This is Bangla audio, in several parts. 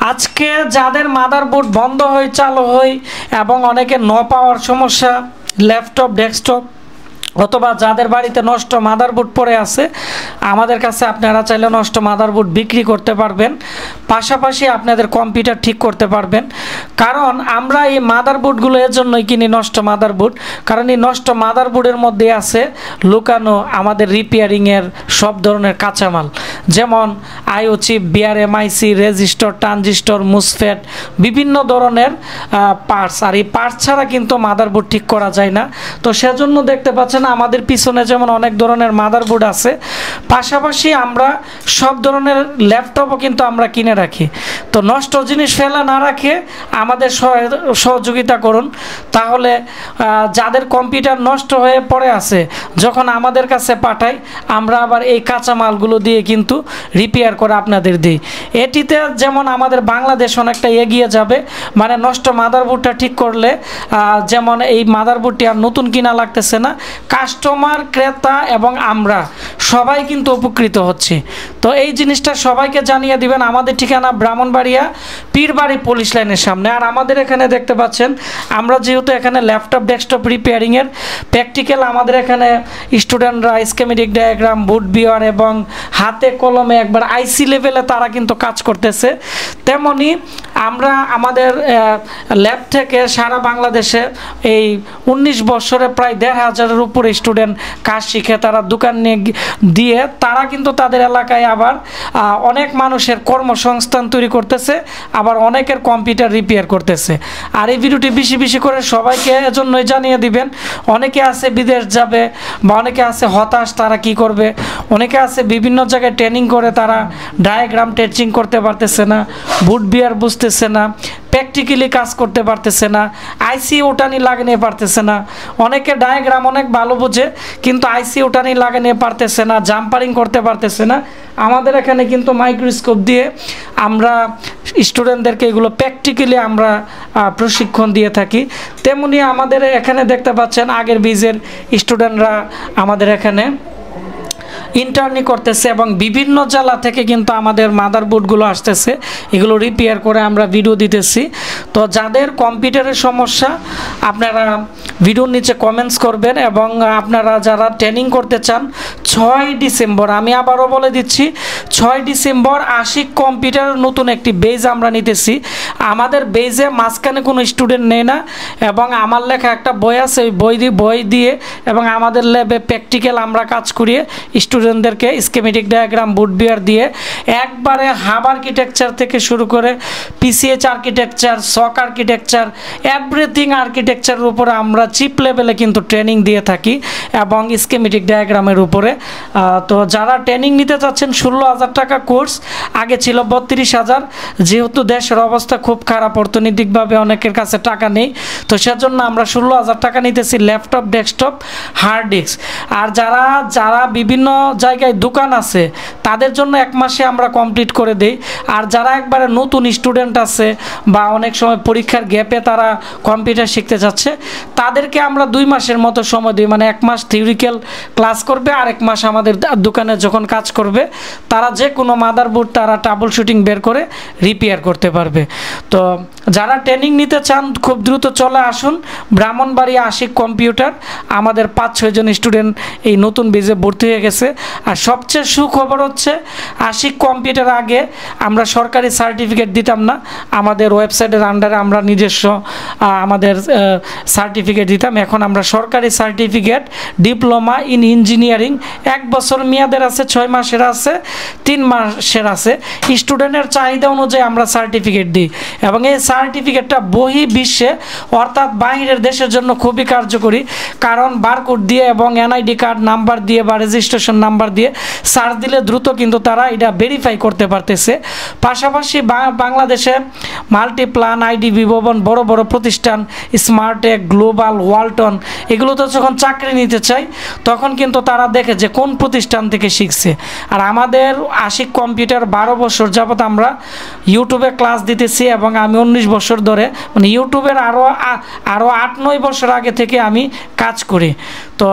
আজকে যাদের মাদারবোর্ড বন্ধ হয়ে চালু হয় এবং অনেকে ন পাওয়ার সমস্যা, ল্যাপটপ ডেস্কটপ অথবা যাদের বাড়িতে নষ্ট মাদারবোর্ড পড়ে আছে, আমাদের কাছে আপনারা চাইলে নষ্ট মাদারবোর্ড বিক্রি করতে পারবেন, পাশাপাশি আপনাদের কম্পিউটার ঠিক করতে পারবেন। কারণ আমরা এই মাদারবোর্ডগুলো এর জন্যই কিনি, নষ্ট মাদারবোর্ড, কারণ এই নষ্ট মাদারবোর্ডের মধ্যে আছে লুকানো আমাদের রিপেয়ারিংয়ের সব ধরনের কাঁচামাল, যেমন আইও চিপ, বিআরএম আইসি, রেজিস্টর, ট্রানজিস্টর, মুসফেট, বিভিন্ন ধরনের পার্টস। আর এই পার্টস ছাড়া কিন্তু মাদারবোর্ড ঠিক করা যায় না। তো সেজন্য দেখতে পাচ্ছেন আমাদের পিছনে যেমন অনেক ধরনের মাদারবোর্ড আছে, পাশাপাশি আমরা সব ধরনের ল্যাপটপও কিন্তু আমরা কিনে রাখি। তো নষ্ট জিনিস ফেলা না রাখে আমাদের সহযোগিতা করুন, তাহলে যাদের কম্পিউটার নষ্ট হয়ে পড়ে আছে যখন আমাদের কাছে পাঠাই, আমরা আবার এই কাঁচামালগুলো দিয়ে কিন্তু রিপেয়ার করে আপনাদের দিই। এটিতে যেমন আমাদের বাংলাদেশ অনেকটা এগিয়ে যাবে, মানে নষ্ট মাদারবোর্ডটা ঠিক করলে যেমন এই মাদারবোর্ডটি আর নতুন কিনা লাগতেছে না, কাস্টমার, ক্রেতা এবং আমরা সবাই কিন্তু উপকৃত হচ্ছে। তো এই জিনিসটা সবাইকে জানিয়ে দিবেন। আমাদের ঠিকানা ব্রাহ্মণবাড়িয়া পীরবাড়ি পুলিশ লাইনের সামনে। আর আমাদের এখানে দেখতে পাচ্ছেন আমরা যেহেতু এখানে ল্যাপটপ ডেস্কটপ রিপেয়ারিংয়ের প্র্যাকটিক্যাল, আমাদের এখানে স্টুডেন্টরা স্কেমেটিক ডায়াগ্রাম, বুট বিয়ার এবং হাতে কলমে একবার আইসি লেভেলে তারা কিন্তু কাজ করতেছে। তেমনি আমরা আমাদের ল্যাব থেকে সারা বাংলাদেশে এই 19 বছরে প্রায় 1,500-এর উপরে স্টুডেন্ট কাজ শিখে তারা দোকান দিয়ে তারা কিন্তু তাদের এলাকায় আবার অনেক মানুষের কর্মসংস্থান তৈরি করতেছে, আবার অনেকের কম্পিউটার রিপেয়ার করতেছে। আর এই ভিডিওটি বেশি বেশি করে সবাইকে এজন্যই জানিয়ে দিবেন। অনেকে আছে বিদেশ যাবে, বা অনেকে আছে হতাশ, তারা কি করবে, অনেকে আছে বিভিন্ন জায়গায় ট্রেনিং করে তারা ডায়াগ্রাম টিচিং করতে পারতেছে না, বুট বিয়ার বুঝতেছে না, প্র্যাকটিক্যালি কাজ করতে পারতেছে না, আইসি ওটানি লাগাতে পারতেছে না। অনেকে ডায়াগ্রাম অনেক ভালো বোঝে কিন্তু আইসি ওটানি লাগাতে পারতেছে না, জাম্পারিং করতে পারতেছে না। আমাদের এখানে কিন্তু মাইক্রোস্কোপ দিয়ে আমরা স্টুডেন্টদেরকে এগুলো প্র্যাকটিক্যালি আমরা প্রশিক্ষণ দিয়ে থাকি। তেমনি আমাদের এখানে দেখতে পাচ্ছেন আগের বীজের স্টুডেন্টরা আমাদের এখানে ইন্টার্নি করতেছে এবং বিভিন্ন জেলা থেকে কিন্তু আমাদের মাদারবোর্ডগুলো আসতেছে, এগুলো রিপেয়ার করে আমরা ভিডিও দিতেছি। তো যাদের কম্পিউটারের সমস্যা আপনারা ভিডিওর নিচে কমেন্টস করবেন, এবং আপনারা যারা ট্রেনিং করতে চান 6 ডিসেম্বর, আমি আবারও বলে দিচ্ছি 6 ডিসেম্বর আশিক কম্পিউটারের নতুন একটি বেজ আমরা নিতেছি। আমাদের বেজে মাঝখানে কোনো স্টুডেন্ট নেই না, এবং আমার লেখা একটা বই আছে, ওই বই দিয়ে এবং আমাদের ল্যাবে প্র্যাকটিক্যাল আমরা কাজ করিয়ে স্টুডেন্টদেরকে স্কেমেটিক ডায়াগ্রাম, বুট বিয়ার দিয়ে একবারে হাব আর্কিটেকচার থেকে শুরু করে পিসিএইচ আর্কিটেকচার, সক আর্কিটেকচার, এভরিথিং আর্কিটেকচারের উপরে আমরা চিপ লেভেলে কিন্তু ট্রেনিং দিয়ে থাকি, এবং স্কেমেটিক ডায়াগ্রামের উপরে। তো যারা ট্রেনিং নিতে চাচ্ছেন 16,000 টাকা কোর্স, আগে ছিল 32,000, যেহেতু দেশের অবস্থা খুব খারাপ, অর্থনৈতিকভাবে অনেকের কাছে টাকা নেই, তো সেজন্য আমরা 16,000 টাকা নিতেছি ল্যাপটপ ডেস্কটপ হার্ড ডিস্ক। আর যারা বিভিন্ন জায়গায় দোকান আছে তাদের জন্য 1 মাসে আমরা কমপ্লিট করে দেই। আর যারা একবারে নতুন স্টুডেন্ট আছে বা অনেক সময় পরীক্ষার গ্যাপে তারা কম্পিউটার শিখতে যাচ্ছে, তাদেরকে আমরা 2 মাসের মতো সময় দিই, মানে 1 মাস থিওরিক্যাল ক্লাস করবে আর 1 মাস আমাদের দোকানে যখন কাজ করবে তারা যে কোনো মাদারবোর্ড তারা ট্রাবল শুটিং বের করে রিপেয়ার করতে পারবে। তো যারা ট্রেনিং নিতে চান খুব দ্রুত চলে আসুন ব্রাহ্মণবাড়িয়া আশিক কম্পিউটার। আমাদের 5-6 জন স্টুডেন্ট এই নতুন বেজে ভর্তি হয়ে গেছে। আর সবচেয়ে সুখবর হচ্ছে আশিক কম্পিউটার আগে আমরা সরকারি সার্টিফিকেট দিতাম না, আমাদের ওয়েবসাইটের আন্ডারে আমরা নিজস্ব আমাদের সার্টিফিকেট দিতাম। এখন আমরা সরকারি সার্টিফিকেট, ডিপ্লোমা ইন ইঞ্জিনিয়ারিং 1 বছর মেয়াদের আছে, 6 মাসের আছে, 3 মাসের আছে। স্টুডেন্টের চাহিদা অনুযায়ী আমরা সার্টিফিকেট দিই, এবং এই সার্টিফিকেটটা বহি বিশ্বে অর্থাৎ বাইরের দেশের জন্য খুবই কার্যকরী, কারণ বারকোড দিয়ে এবং এনআইডি কার্ড নাম্বার দিয়ে বা রেজিস্ট্রেশন নাম্বার দিয়ে সার্চ দিলে দ্রুত কিন্তু তারা এটা ভেরিফাই করতে পারতেছে। পাশাপাশি বাংলাদেশে মাল্টিপ্লান, আইডিবি ভবন, বড় বড় প্রতিষ্ঠান, স্মার্টেক, গ্লোবাল, ওয়ালটন, এগুলোতে যখন চাকরি নিতে চাই তখন কিন্তু তারা দেখে যে কোন প্রতিষ্ঠান থেকে শিখছে। আর আমাদের আশিক কম্পিউটার 12 বছর যাবত আমরা ইউটিউবে ক্লাস দিতেছি, এবং আমি 19 বছর ধরে, মানে ইউটিউবের আরও 8-9 বছর আগে থেকে আমি কাজ করি। তো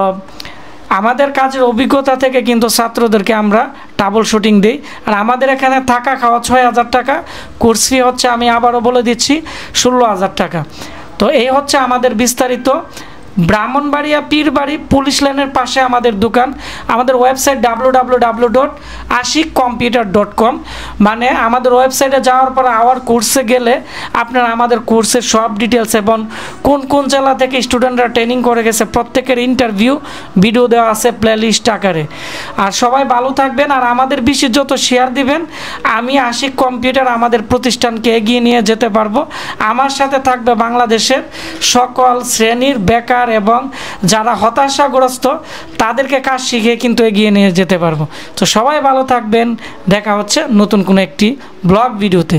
আমাদের কাজের অভিজ্ঞতা থেকে কিন্তু ছাত্রদেরকে আমরা ট্রাবল শুটিং দিই। আর আমাদের এখানে থাকা খাওয়া 6,000 টাকা, কোর্স ফি হচ্ছে, আমি আবারও বলে দিচ্ছি, 16,000 টাকা। তো এই হচ্ছে আমাদের বিস্তারিত। ব্রাহ্মণবাড়িয়া পীরবাড়ি পুলিশ লাইনের পাশে আমাদের দোকান। আমাদের ওয়েবসাইট www.ashikcomputer.com, মানে আমাদের ওয়েবসাইটে যাওয়ার পর আওয়ার কোর্সে গেলে আপনারা আমাদের কোর্সের সব ডিটেলস এবং কোন কোন জেলা থেকে স্টুডেন্টরা ট্রেনিং করে গেছে প্রত্যেকের ইন্টারভিউ ভিডিও দেওয়া আছে প্লেলিস্ট আকারে। আর সবাই ভালো থাকবেন, আর আমাদের বেশি যত শেয়ার দিবেন আমি আশিক কম্পিউটার আমাদের প্রতিষ্ঠানকে এগিয়ে নিয়ে যেতে পারবো। আমার সাথে থাকবে বাংলাদেশের সকল শ্রেণীর বেকার এবং যারা হতাশাগ্রস্ত তাদেরকে কাজ শিখে কিন্তু এগিয়ে নিয়ে যেতে পারবো। তো সবাই ভালো থাকবেন, দেখা হচ্ছে নতুন কোনো একটি ব্লগ ভিডিওতে।